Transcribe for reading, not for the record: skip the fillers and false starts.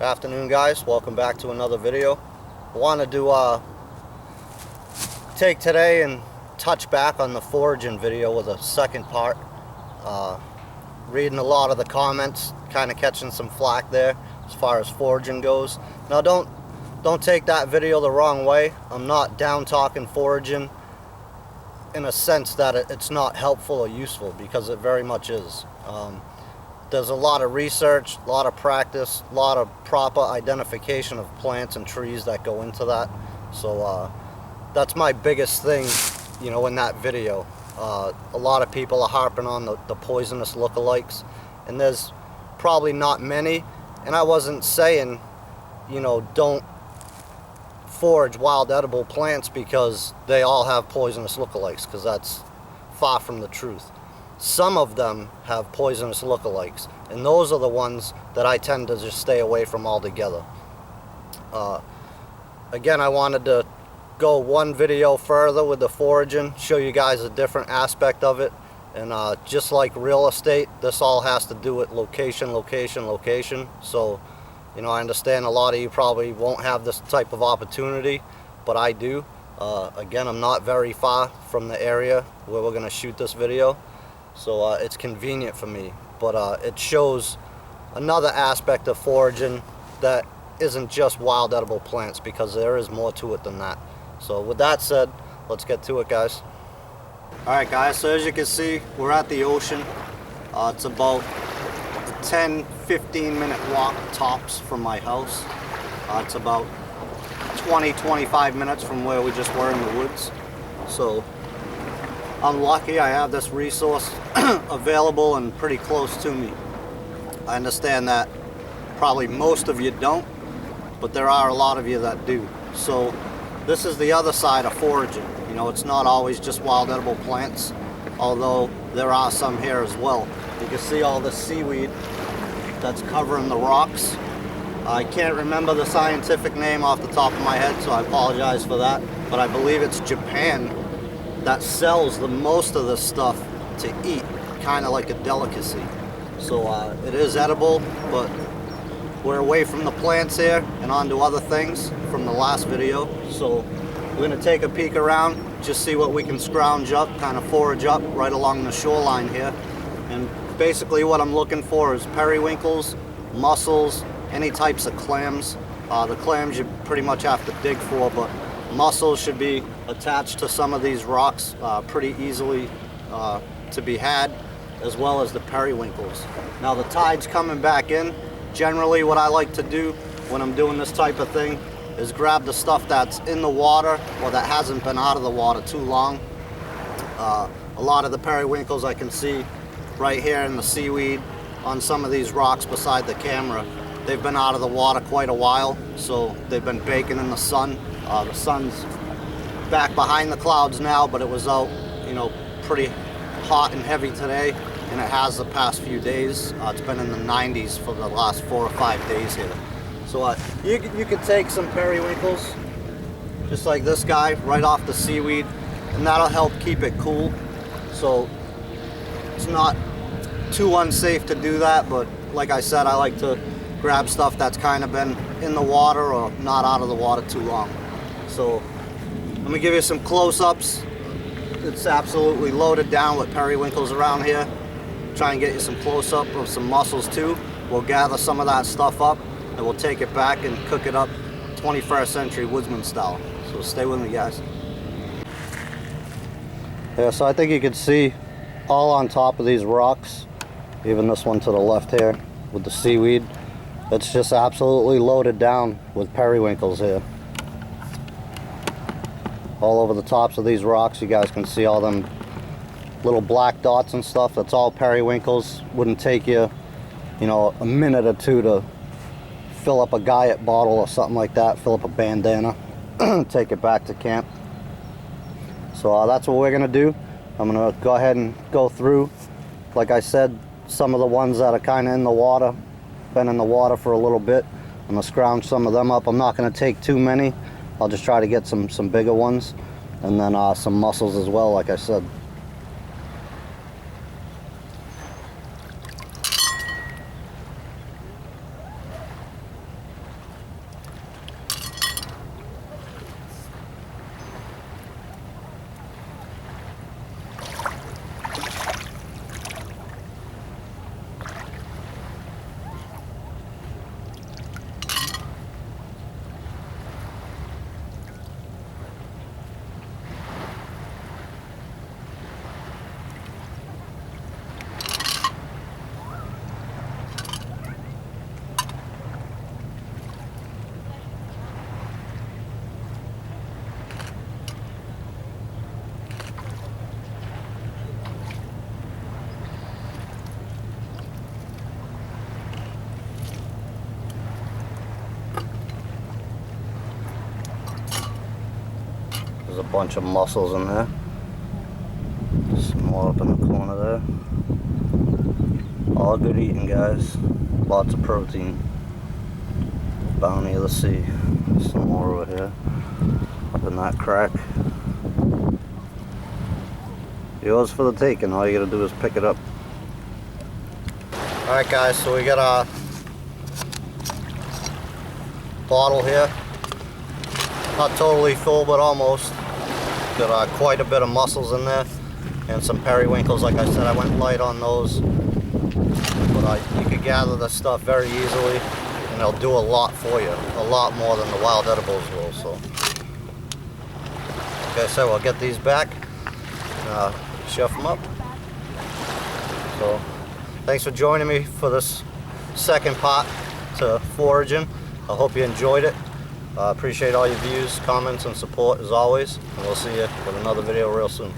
Afternoon, guys. Welcome back to another video. I wanted to take today and touch back on the foraging video with a second part. Reading a lot of the comments, kind of catching some flack there as far as foraging goes. Now don't take that video the wrong way. I'm not down talking foraging in a sense that it's not helpful or useful, because it very much is. There's a lot of research, a lot of practice, a lot of proper identification of plants and trees that go into that. So that's my biggest thing, in that video. A lot of people are harping on the poisonous lookalikes, and there's probably not many. And I wasn't saying, don't forage wild edible plants because they all have poisonous lookalikes, because that's far from the truth. Some of them have poisonous lookalikes, and those are the ones that I tend to just stay away from altogether. Again, I wanted to go one video further with the foraging, show you guys a different aspect of it. And just like real estate, this all has to do with location, location, location. So, I understand a lot of you probably won't have this type of opportunity, but I do. Again, I'm not very far from the area where we're going to shoot this video, so it's convenient for me. But it shows another aspect of foraging that isn't just wild edible plants, because there is more to it than that. So with that said, let's get to it, guys. Alright guys, so as you can see, we're at the ocean. It's about a 10-15 minute walk tops from my house. It's about 20-25 minutes from where we just were in the woods. So I'm lucky I have this resource available and pretty close to me. I understand that probably most of you don't, but there are a lot of you that do. So this is the other side of foraging. It's not always just wild edible plants, although there are some here as well. You can see all the seaweed that's covering the rocks. I can't remember the scientific name off the top of my head, so I apologize for that. But I believe it's Japan that sells the most of this stuff to eat, kind of like a delicacy. So it is edible, but we're away from the plants here and onto other things from the last video. So we're going to take a peek around, just see what we can scrounge up, kind of forage up right along the shoreline here. And basically what I'm looking for is periwinkles, mussels, any types of clams. The clams you pretty much have to dig for, but mussels should be attached to some of these rocks pretty easily to be had, as well as the periwinkles. Now the tide's coming back in. Generally what I like to do when I'm doing this type of thing is grab the stuff that's in the water or that hasn't been out of the water too long. A lot of the periwinkles I can see right here in the seaweed on some of these rocks beside the camera. They've been out of the water quite a while, so they've been baking in the sun. The sun's back behind the clouds now, but it was out, pretty hot and heavy today, and it has the past few days. It's been in the 90s for the last 4 or 5 days here. So you could take some periwinkles, just like this guy, right off the seaweed, and that'll help keep it cool. So it's not too unsafe to do that, but like I said, I like to grab stuff that's kind of been in the water or not out of the water too long. So let me give you some close-ups. It's absolutely loaded down with periwinkles around here. Try and get you some close-up of some mussels too. We'll gather some of that stuff up, and we'll take it back and cook it up 21st century Woodsman style. So stay with me, guys. Yeah, so I think you can see all on top of these rocks, even this one to the left here with the seaweed. It's just absolutely loaded down with periwinkles here. All over the tops of these rocks, you guys can see all them little black dots and stuff. That's all periwinkles. Wouldn't take you, a minute or two to fill up a Guyot bottle or something like that, fill up a bandana, take it back to camp. So that's what we're gonna do. I'm gonna go ahead and go through, like I said, some of the ones that are kind of in the water, been in the water for a little bit. I'm gonna scrounge some of them up. I'm not gonna take too many. I'll just try to get some bigger ones, and then some mussels as well, like I said. There's a bunch of mussels in there. Some more up in the corner there. All good eating, guys. Lots of protein. Bounty of the sea. Some more over here. Up in that crack. Yours for the taking. All you gotta do is pick it up. Alright guys, so we got our bottle here. Not totally full, but almost. Got quite a bit of mussels in there. And some periwinkles. Like I said, I went light on those. But you can gather this stuff very easily. And they'll do a lot for you. A lot more than the wild edibles will. So, like I said, we'll get these back. Chef them up. So, thanks for joining me for this second part to foraging. I hope you enjoyed it. Appreciate all your views, comments, and support as always. And we'll see you with another video real soon.